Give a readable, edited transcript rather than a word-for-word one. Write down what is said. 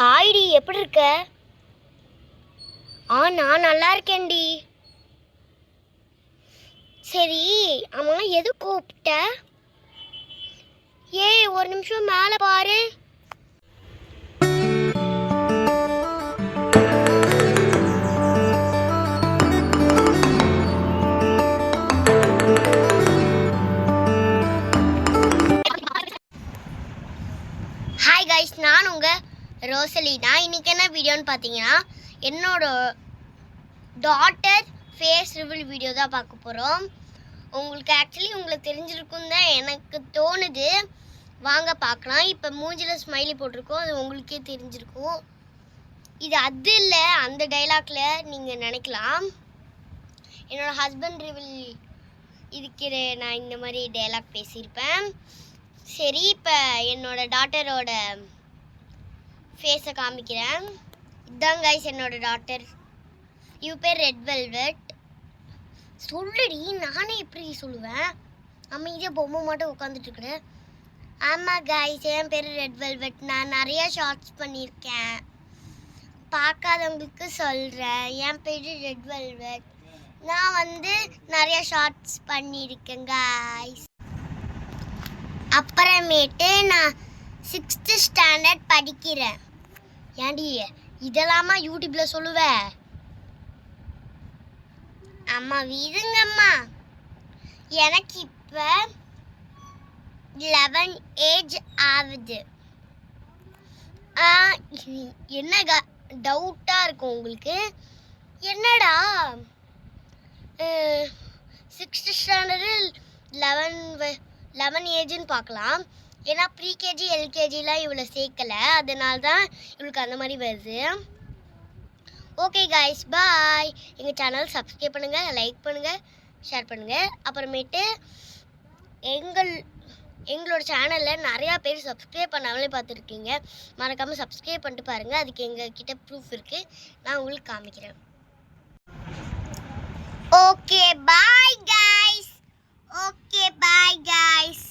ஹாய்டி, எப்படி இருக்க? நான் நல்லா இருக்கேன்டி. சரி, அம்மா எது கூப்பிட்ட? ஒரு நிமிஷம் மேலே பாரு. ஹாய் கைஸ், நான் உங்கள் ரோசலினா. இன்றைக்கி என்ன வீடியோன்னு பார்த்தீங்கன்னா, என்னோட டாட்டர் ஃபேஸ் ரிவீல் வீடியோ தான் பார்க்க போகிறோம். உங்களுக்கு தெரிஞ்சிருக்கும் தான் எனக்கு தோணுது. வாங்க பார்க்கலாம். இப்போ மூஞ்சில் ஸ்மைலி போட்டிருக்கோம், அது உங்களுக்கே தெரிஞ்சிருக்கும். இது அது இல்லை, அந்த டைலாக்ல நீங்கள் நினைக்கலாம். என்னோடய ஹஸ்பண்ட் ரிவீல் இதுக்கிற நான் இந்த மாதிரி டைலாக் பேசியிருப்பேன். சரி, இப்போ என்னோட டாட்டரோட ஃபேஸை காமிக்கிறேன். இதுதான் கைஸ் என்னோட டாட்டர். இவ பேர் ரெட் வெல்வெட். சொல்லுடி, நானே எப்படி சொல்லுவேன்? அமைதியாக பொம்மை மட்டும் உட்காந்துட்டுருக்குறேன். ஆமாம் கைஸ், என் பேர் ரெட் வெல்வெட். நான் நிறையா ஷார்ட்ஸ் பண்ணியிருக்கேன். பார்க்காதவங்களுக்கு சொல்கிறேன், என் பேர் ரெட் வெல்வெட். நான் நிறையா ஷார்ட்ஸ் பண்ணியிருக்கேன் கைஸ். அப்புறமேட்டு நான் 6th ஸ்டாண்டர்ட் படிக்கிறேன். ஏன்டி இதெல்லாமா யூடியூப்பில் சொல்லுவேன்? அம்மா விடுங்கம்மா. எனக்கு இப்போ 11 ஏஜ் ஆகுது. என்ன டவுட்டாக இருக்கும் உங்களுக்கு? என்னடா 6th ஸ்டாண்டர்டு 11 ஏஜ்னு பார்க்கலாம். ஏன்னா ப்ரீகேஜி எல்கேஜிலாம் இவ்வளோ சேர்க்கலை, அதனால தான் இவளுக்கு அந்த மாதிரி வருது. ஓகே கைஸ், பாய். எங்கள் சேனல் சப்ஸ்கிரைப் பண்ணுங்கள், லைக் பண்ணுங்கள், ஷேர் பண்ணுங்கள். அப்புறமேட்டு எங்களோட சேனலில் நிறையா பேர் சப்ஸ்கிரைப் பண்ணாமலே பார்த்துருக்கீங்க. மறக்காமல் சப்ஸ்கிரைப் பண்ணிட்டு பாருங்கள். அதுக்கு எங்ககிட்ட ப்ரூஃப் இருக்குது, நான் உங்களுக்கு காமிக்கிறேன். Okay bye guys.